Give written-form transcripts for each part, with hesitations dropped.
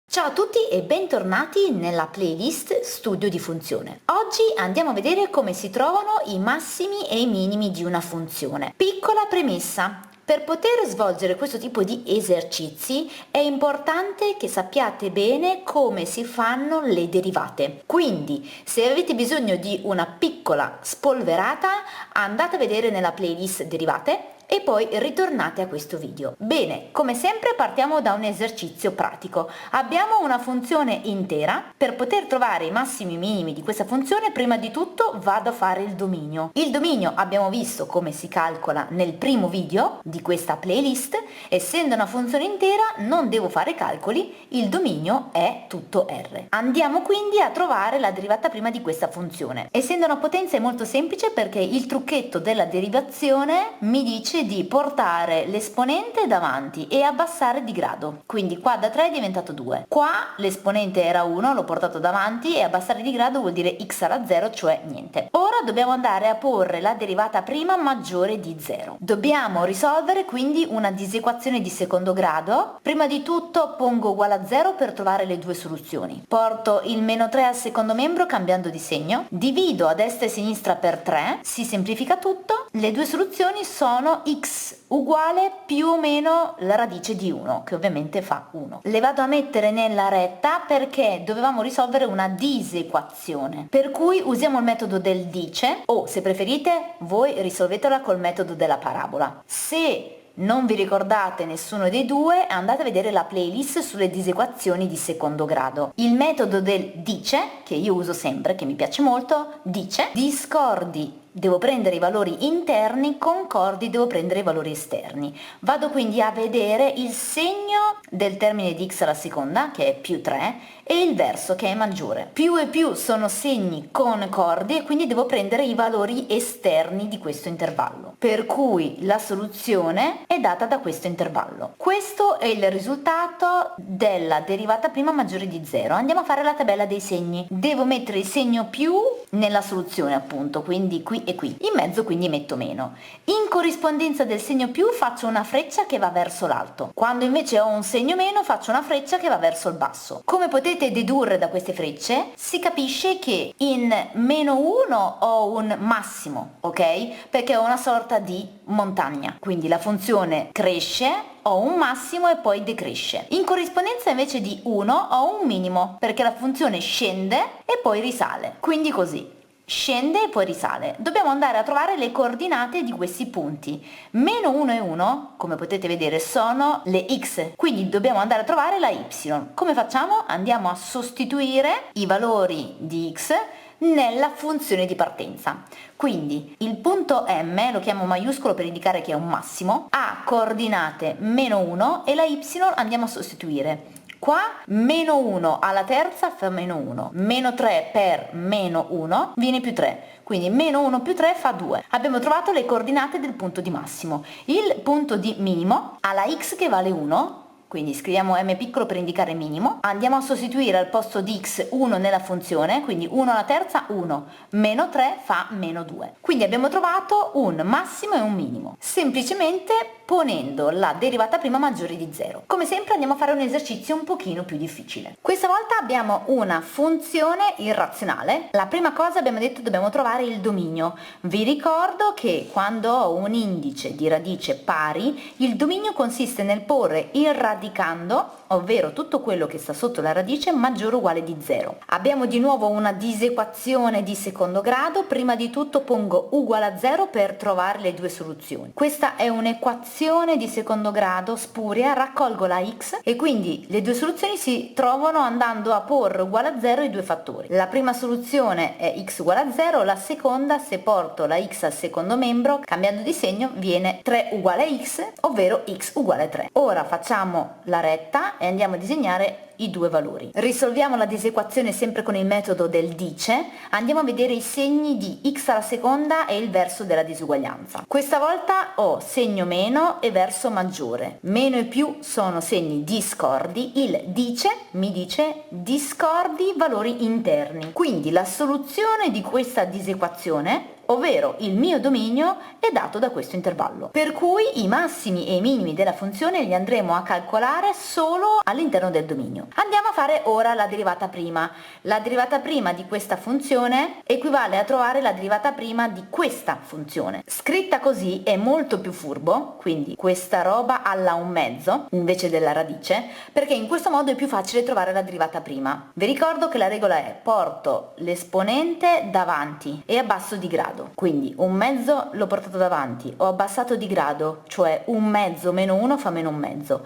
Ciao a tutti e bentornati nella playlist Studio di funzione. Oggi andiamo a vedere come si trovano i massimi e i minimi di una funzione. Piccola premessa. Per poter svolgere questo tipo di esercizi è importante che sappiate bene come si fanno le derivate. Quindi, se avete bisogno di una piccola spolverata, andate a vedere nella playlist derivate e poi ritornate a questo video. Bene, come sempre partiamo da un esercizio pratico. Abbiamo una funzione intera. Per poter trovare i massimi e minimi di questa funzione, prima di tutto vado a fare il dominio. Il dominio abbiamo visto come si calcola nel primo video di questa playlist. Essendo una funzione intera non devo fare calcoli, il dominio è tutto R. Andiamo quindi a trovare la derivata prima di questa funzione. Essendo una potenza è molto semplice perché il trucchetto della derivazione mi dice di portare l'esponente davanti e abbassare di grado. Quindi qua da 3 è diventato 2. Qua l'esponente era 1, l'ho portato davanti e abbassare di grado vuol dire x alla 0, cioè niente. Ora dobbiamo andare a porre la derivata prima maggiore di 0. Dobbiamo risolvere quindi una disequazione di secondo grado. Prima di tutto pongo uguale a 0 per trovare le due soluzioni. Porto il meno 3 al secondo membro cambiando di segno. Divido a destra e a sinistra per 3. Si semplifica tutto. Le due soluzioni sono x uguale più o meno la radice di 1, che ovviamente fa 1. Le vado a mettere nella retta perché dovevamo risolvere una disequazione, per cui usiamo il metodo del dice, o se preferite voi risolvetela col metodo della parabola. Se non vi ricordate nessuno dei due, andate a vedere la playlist sulle disequazioni di secondo grado. Il metodo del dice, che io uso sempre, che mi piace molto, dice discordi devo prendere i valori interni, concordi devo prendere i valori esterni. Vado quindi a vedere il segno del termine di x alla seconda, che è più 3, e il verso, che è maggiore. Più e più sono segni concordi e quindi devo prendere i valori esterni di questo intervallo. Per cui la soluzione è data da questo intervallo. Questo è il risultato della derivata prima maggiore di 0. Andiamo a fare la tabella dei segni. Devo mettere il segno più nella soluzione, appunto, quindi qui e qui. In mezzo quindi metto meno. In corrispondenza del segno più faccio una freccia che va verso l'alto. Quando invece ho un segno meno faccio una freccia che va verso il basso. Come potete dedurre da queste frecce, si capisce che in meno 1 ho un massimo, ok? Perché ho una sorta di montagna. Quindi la funzione cresce, ho un massimo e poi decresce. In corrispondenza invece di 1 ho un minimo, perché la funzione scende e poi risale. Quindi così. Scende e poi risale. Dobbiamo andare a trovare le coordinate di questi punti. Meno 1 e 1, come potete vedere, sono le x, quindi dobbiamo andare a trovare la y. Come facciamo? Andiamo a sostituire i valori di x nella funzione di partenza. Quindi il punto m, lo chiamo maiuscolo per indicare che è un massimo, ha coordinate meno 1 e la y andiamo a sostituire. Qua meno 1 alla terza fa meno 1, meno 3 per meno 1 viene più 3, quindi meno 1 più 3 fa 2. Abbiamo trovato le coordinate del punto di massimo. Il punto di minimo ha la x che vale 1, quindi scriviamo m piccolo per indicare minimo, andiamo a sostituire al posto di x 1 nella funzione, quindi 1 alla terza 1, meno 3 fa meno 2. Quindi abbiamo trovato un massimo e un minimo, semplicemente ponendo la derivata prima maggiore di 0. Come sempre andiamo a fare un esercizio un pochino più difficile. Questa volta abbiamo una funzione irrazionale. La prima cosa abbiamo detto dobbiamo trovare il dominio. Vi ricordo che quando ho un indice di radice pari, il dominio consiste nel porre il radicando, ovvero tutto quello che sta sotto la radice, maggiore o uguale di 0. Abbiamo di nuovo una disequazione di secondo grado. Prima di tutto pongo uguale a 0 per trovare le due soluzioni. Questa è un'equazione di secondo grado spuria, raccolgo la x e quindi le due soluzioni si trovano andando a porre uguale a 0 i due fattori. La prima soluzione è x uguale a 0, la seconda, se porto la x al secondo membro cambiando di segno, viene 3 uguale a x, ovvero x uguale a 3. Ora facciamo la retta e andiamo a disegnare i due valori. Risolviamo la disequazione sempre con il metodo del dice, andiamo a vedere i segni di x alla seconda e il verso della disuguaglianza. Questa volta ho segno meno e verso maggiore. Meno e più sono segni discordi, il dice mi dice discordi valori interni. Quindi la soluzione di questa disequazione ovvero il mio dominio è dato da questo intervallo. Per cui i massimi e i minimi della funzione li andremo a calcolare solo all'interno del dominio. Andiamo a fare ora la derivata prima. La derivata prima di questa funzione equivale a trovare la derivata prima di questa funzione. Scritta così è molto più furbo, quindi questa roba alla 1/2 invece della radice, perché in questo modo è più facile trovare la derivata prima. Vi ricordo che la regola è: porto l'esponente davanti e abbasso di grado, quindi 1/2 l'ho portato davanti, ho abbassato di grado, cioè 1/2 meno 1 fa meno 1/2.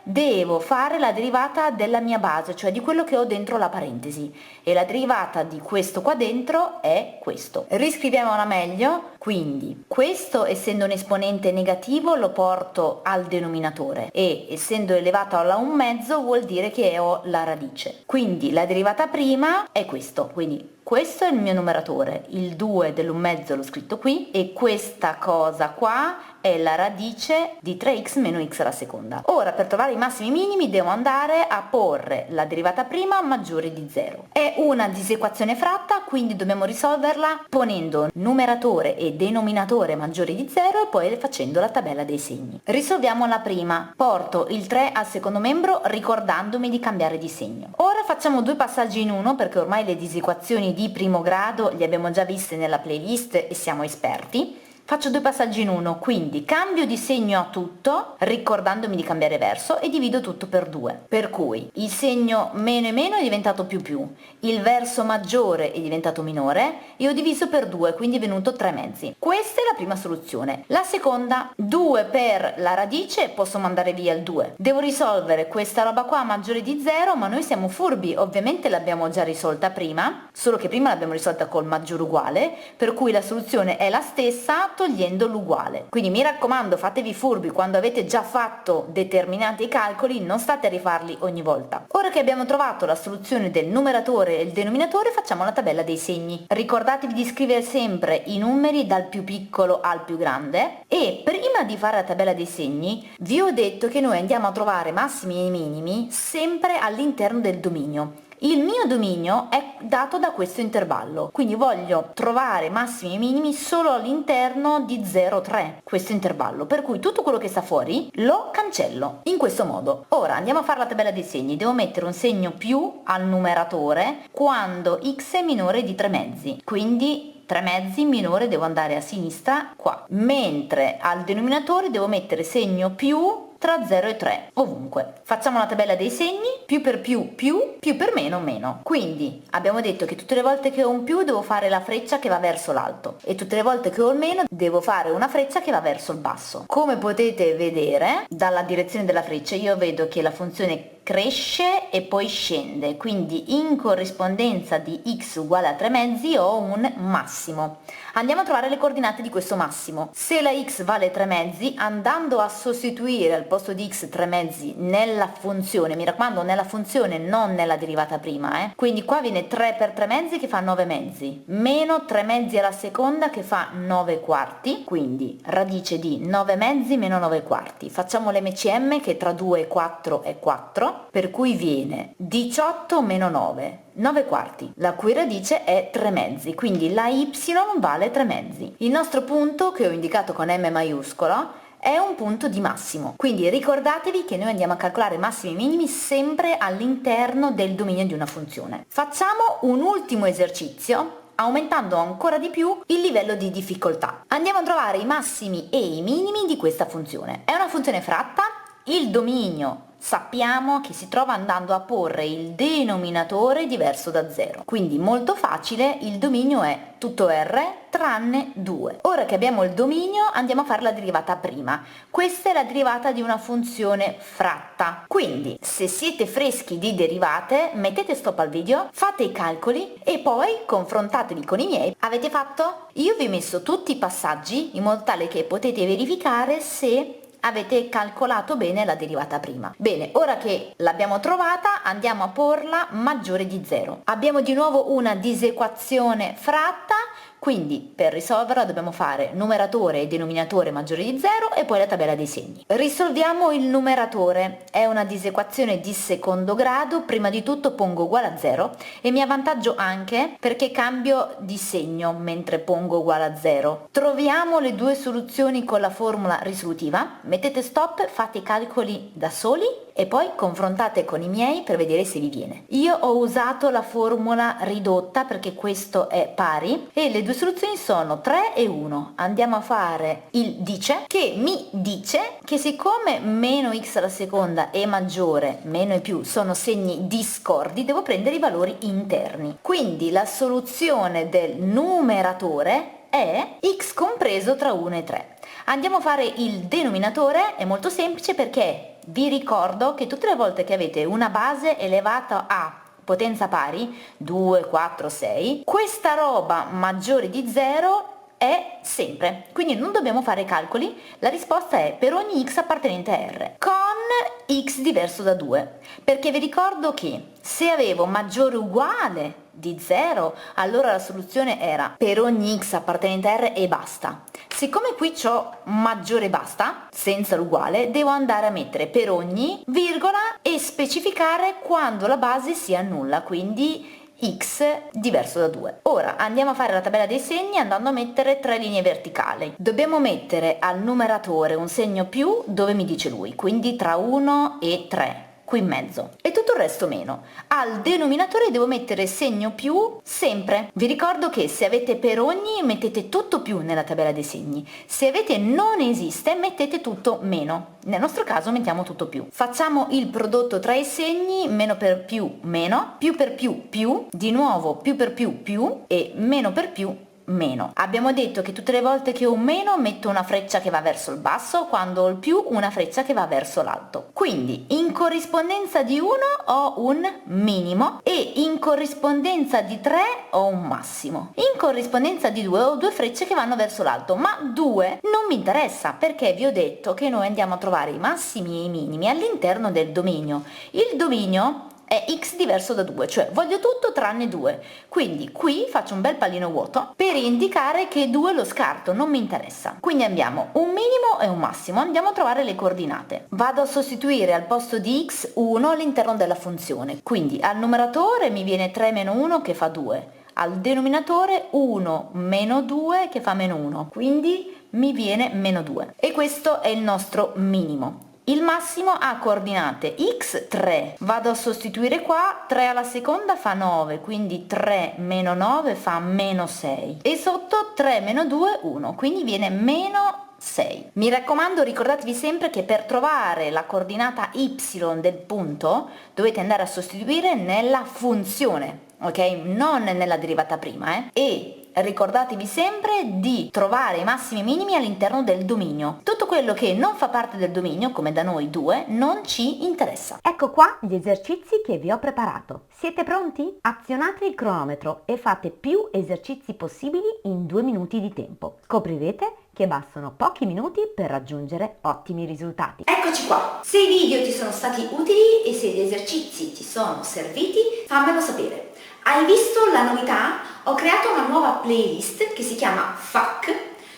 Devo fare la derivata della mia base, cioè di quello che ho dentro la parentesi, e la derivata di questo qua dentro è questo. Riscriviamola meglio, quindi questo, essendo un esponente negativo, lo porto al denominatore e essendo elevato alla 1/2 vuol dire che ho la radice. Quindi la derivata prima è questo, quindi questo è il mio numeratore, il 2 dell'1/2 l'ho scritto qui e questa cosa qua è la radice di 3x meno x alla seconda. Ora per trovare i massimi e i minimi devo andare a porre la derivata prima maggiore di 0. È una disequazione fratta, quindi dobbiamo risolverla ponendo numeratore e denominatore maggiori di 0 e poi facendo la tabella dei segni. Risolviamo la prima, porto il 3 al secondo membro ricordandomi di cambiare di segno. Ora facciamo due passaggi in uno perché ormai le disequazioni di primo grado le abbiamo già viste nella playlist e siamo esperti. Faccio due passaggi in uno, quindi cambio di segno a tutto, ricordandomi di cambiare verso, e divido tutto per 2. Per cui il segno meno e meno è diventato più più, il verso maggiore è diventato minore, e ho diviso per 2, quindi è venuto 3/2. Questa è la prima soluzione. La seconda, 2 per la radice, posso mandare via il 2. Devo risolvere questa roba qua maggiore di 0, ma noi siamo furbi, ovviamente l'abbiamo già risolta prima, solo che prima l'abbiamo risolta col maggiore uguale, per cui la soluzione è la stessa, togliendo l'uguale. Quindi mi raccomando, fatevi furbi, quando avete già fatto determinati calcoli non state a rifarli ogni volta. Ora che abbiamo trovato la soluzione del numeratore e il denominatore, facciamo la tabella dei segni. Ricordatevi di scrivere sempre i numeri dal più piccolo al più grande, e prima di fare la tabella dei segni vi ho detto che noi andiamo a trovare massimi e minimi sempre all'interno del dominio. Il mio dominio è dato da questo intervallo, quindi voglio trovare massimi e minimi solo all'interno di 0, 3, questo intervallo, per cui tutto quello che sta fuori lo cancello, in questo modo. Ora andiamo a fare la tabella dei segni, devo mettere un segno più al numeratore quando x è minore di 3/2, quindi 3/2 minore devo andare a sinistra qua, mentre al denominatore devo mettere segno più tra 0 e 3, ovunque. Facciamo la tabella dei segni, più per più, più per meno, meno. Quindi abbiamo detto che tutte le volte che ho un più devo fare la freccia che va verso l'alto e tutte le volte che ho il meno devo fare una freccia che va verso il basso. Come potete vedere dalla direzione della freccia io vedo che la funzione cresce e poi scende, quindi in corrispondenza di x uguale a 3/2 ho un massimo. Andiamo a trovare le coordinate di questo massimo. Se la x vale 3/2, andando a sostituire al posto di x 3/2 nella funzione, mi raccomando nella funzione non nella derivata prima, quindi qua viene 3 per 3/2 che fa 9/2, meno 3/2 alla seconda che fa 9/4, quindi radice di 9/2 meno 9/4. Facciamo l'MCM che tra 2 e 4 è 4, per cui viene 18 meno 9, 9/4, la cui radice è 3/2, quindi la y vale 3/2. Il nostro punto, che ho indicato con M maiuscolo, è un punto di massimo, quindi ricordatevi che noi andiamo a calcolare massimi e minimi sempre all'interno del dominio di una funzione. Facciamo un ultimo esercizio aumentando ancora di più il livello di difficoltà. Andiamo a trovare i massimi e i minimi di questa funzione. È una funzione fratta, il dominio sappiamo che si trova andando a porre il denominatore diverso da 0, quindi molto facile, il dominio è tutto R tranne 2. Ora che abbiamo il dominio andiamo a fare la derivata prima. Questa è la derivata di una funzione fratta, quindi se siete freschi di derivate mettete stop al video, fate i calcoli e poi confrontatevi con i miei. Avete fatto? Io vi ho messo tutti i passaggi in modo tale che potete verificare se avete calcolato bene la derivata prima. Bene, ora che l'abbiamo trovata andiamo a porla maggiore di 0. Abbiamo di nuovo una disequazione fratta, quindi per risolverla dobbiamo fare numeratore e denominatore maggiore di 0 e poi la tabella dei segni. Risolviamo il numeratore, è una disequazione di secondo grado, prima di tutto pongo uguale a 0 e mi avvantaggio anche perché cambio di segno mentre pongo uguale a 0. Troviamo le due soluzioni con la formula risolutiva, mettete stop, fate i calcoli da soli e poi confrontate con i miei per vedere se vi viene. Io ho usato la formula ridotta perché questo è pari e le due soluzioni sono 3 e 1. Andiamo a fare il dice, che mi dice che siccome meno x alla seconda e maggiore, meno e più sono segni discordi, devo prendere i valori interni. Quindi la soluzione del numeratore è x compreso tra 1 e 3. Andiamo a fare il denominatore, è molto semplice perché vi ricordo che tutte le volte che avete una base elevata a potenza pari, 2, 4, 6, questa roba maggiore di 0 è sempre, quindi non dobbiamo fare calcoli, la risposta è per ogni x appartenente a R, con x diverso da 2, perché vi ricordo che se avevo maggiore o uguale di 0, allora la soluzione era per ogni x appartenente a R e basta. Siccome qui c'ho maggiore e basta, senza l'uguale, devo andare a mettere per ogni, virgola, e specificare quando la base sia nulla, quindi x diverso da 2. Ora andiamo a fare la tabella dei segni andando a mettere 3 linee verticali. Dobbiamo mettere al numeratore un segno più dove mi dice lui, quindi tra 1 e 3. Qui in mezzo e tutto il resto meno. Al denominatore devo mettere segno più sempre. Vi ricordo che se avete per ogni mettete tutto più nella tabella dei segni, se avete non esiste mettete tutto meno, nel nostro caso mettiamo tutto più. Facciamo il prodotto tra i segni, meno per più meno, più per più più, di nuovo più per più più e meno per più meno. Abbiamo detto che tutte le volte che ho un meno metto una freccia che va verso il basso, quando ho il più una freccia che va verso l'alto. Quindi in corrispondenza di 1 ho un minimo e in corrispondenza di 3 ho un massimo. In corrispondenza di 2 ho due frecce che vanno verso l'alto, ma 2 non mi interessa perché vi ho detto che noi andiamo a trovare i massimi e i minimi all'interno del dominio. Il dominio è x diverso da 2, cioè voglio tutto tranne 2, quindi qui faccio un bel pallino vuoto per indicare che 2 lo scarto, non mi interessa. Quindi abbiamo un minimo e un massimo, andiamo a trovare le coordinate. Vado a sostituire al posto di x 1 all'interno della funzione, quindi al numeratore mi viene 3 meno 1 che fa 2, al denominatore 1 meno 2 che fa meno 1, quindi mi viene meno 2 e questo è il nostro minimo. Il massimo ha coordinate x 3, vado a sostituire qua, 3 alla seconda fa 9, quindi 3 meno 9 fa meno 6 e sotto 3 meno 2 1, quindi viene meno 6. Mi raccomando, ricordatevi sempre che per trovare la coordinata y del punto dovete andare a sostituire nella funzione, ok? Non nella derivata prima, E ricordatevi sempre di trovare i massimi e minimi all'interno del dominio. Tutto quello che non fa parte del dominio, come da noi 2, non ci interessa. Ecco qua gli esercizi che vi ho preparato. Siete pronti? Azionate il cronometro e fate più esercizi possibili in 2 minuti di tempo. Scoprirete che bastano pochi minuti per raggiungere ottimi risultati. Eccoci qua! Se i video ti sono stati utili e se gli esercizi ti sono serviti, fammelo sapere. Hai visto la novità? Ho creato una nuova playlist che si chiama FAQ,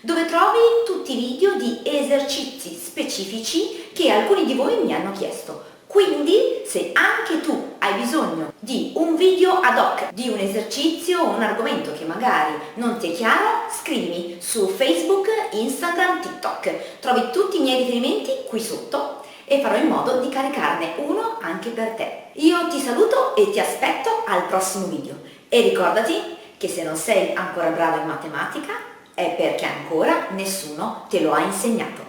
dove trovi tutti i video di esercizi specifici che alcuni di voi mi hanno chiesto. Quindi, se anche tu hai bisogno di un video ad hoc, di un esercizio o un argomento che magari non ti è chiaro, scrivimi su Facebook, Instagram, TikTok. Trovi tutti i miei riferimenti qui sotto e farò in modo di caricarne uno anche per te. Io ti saluto e ti aspetto al prossimo video. E ricordati che se non sei ancora brava in matematica è perché ancora nessuno te lo ha insegnato.